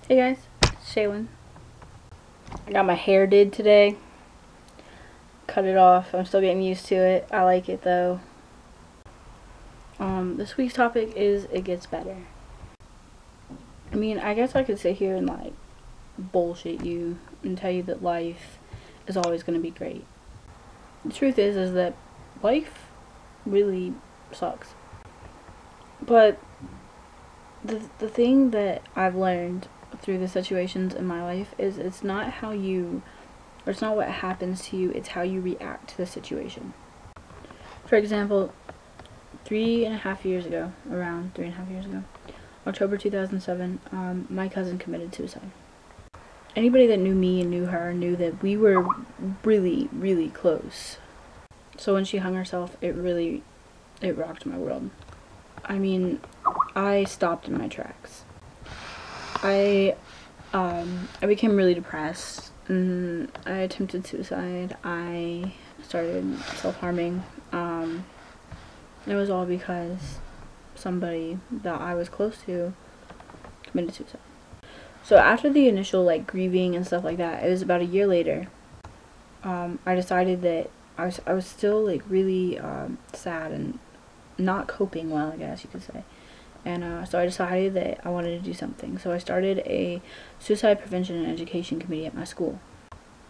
Hey guys, it's Shaylin. I got my hair did today. Cut it off. I'm still getting used to it. I like it though. This week's topic is it gets better. I mean, I guess I could sit here and like bullshit you and tell you that life is always going to be great. The truth is that life really sucks. But the thing that I've learned through the situations in my life is it's not what happens to you, it's how you react to the situation. For example, around 3.5 years ago, October 2007, my cousin committed suicide. Anybody that knew me and knew her knew that we were really, really close. So when she hung herself, it rocked my world. I mean, I stopped in my tracks. I became really depressed, and I attempted suicide. I started self-harming. It was all because somebody that I was close to committed suicide. So after the initial like grieving and stuff like that, it was about a year later. I decided that I was still like really sad and not coping well, I guess you could say. And so I decided that I wanted to do something. So I started a suicide prevention and education committee at my school.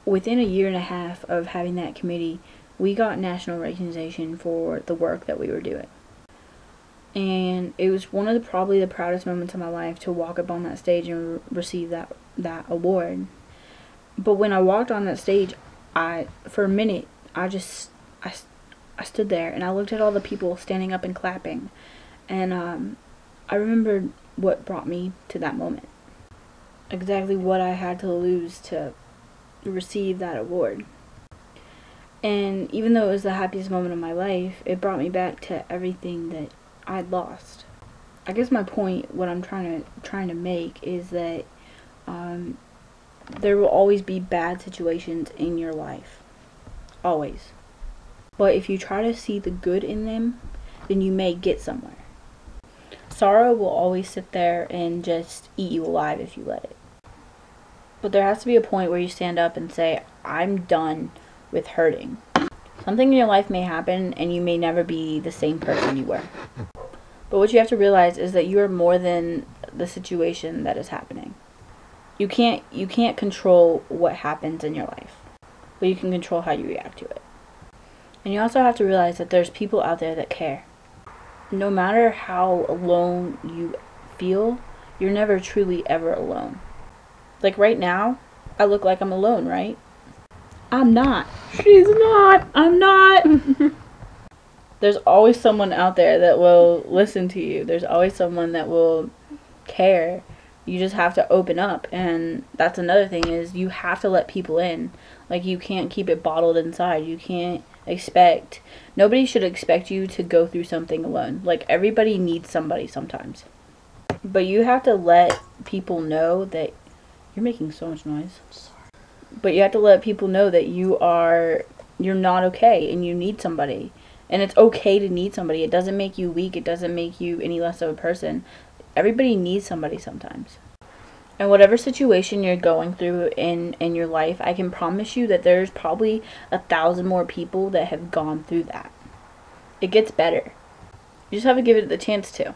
Within 1.5 years of having that committee, we got national recognition for the work that we were doing. And it was one of probably the proudest moments of my life to walk up on that stage and receive that award. But when I walked on that stage, for a minute, I stood there and I looked at all the people standing up and clapping. And I remembered what brought me to that moment. Exactly what I had to lose to receive that award. And even though it was the happiest moment of my life, it brought me back to everything that I'd lost. I guess my point, what I'm trying to make, is that there will always be bad situations in your life. Always. But if you try to see the good in them, then you may get somewhere. Sorrow will always sit there and just eat you alive if you let it. But there has to be a point where you stand up and say, I'm done with hurting. Something in your life may happen and you may never be the same person you were. But what you have to realize is that you are more than the situation that is happening. You can't control what happens in your life, but you can control how you react to it. And you also have to realize that there's people out there that care. No matter how alone you feel, you're never truly ever alone. Like right now, I look like I'm alone, right? I'm not. She's not. I'm not. There's always someone out there that will listen to you. There's always someone that will care. You just have to open up. And that's another thing, is you have to let people in. Like, you can't keep it bottled inside. You can't nobody should expect you to go through something alone. Like, everybody needs somebody sometimes. But you have to let people know that you're making so much noise. Sorry. But you have to let people know that you're not okay and you need somebody. And it's okay to need somebody. It doesn't make you weak. It doesn't make you any less of a person. Everybody needs somebody sometimes. And whatever situation you're going through in your life, I can promise you that there's probably 1,000 more people that have gone through that. It gets better. You just have to give it the chance to.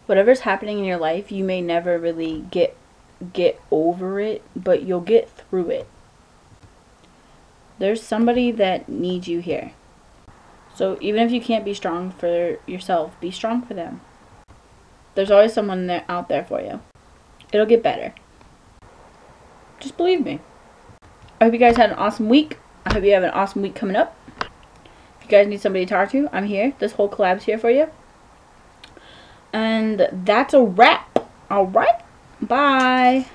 Whatever's happening in your life, you may never really get over it, but you'll get through it. There's somebody that needs you here. So even if you can't be strong for yourself, be strong for them. There's always someone out there for you. It'll get better. Just believe me. I hope you guys had an awesome week. I hope you have an awesome week coming up. If you guys need somebody to talk to, I'm here. This whole collab's here for you. And that's a wrap. Alright. Bye.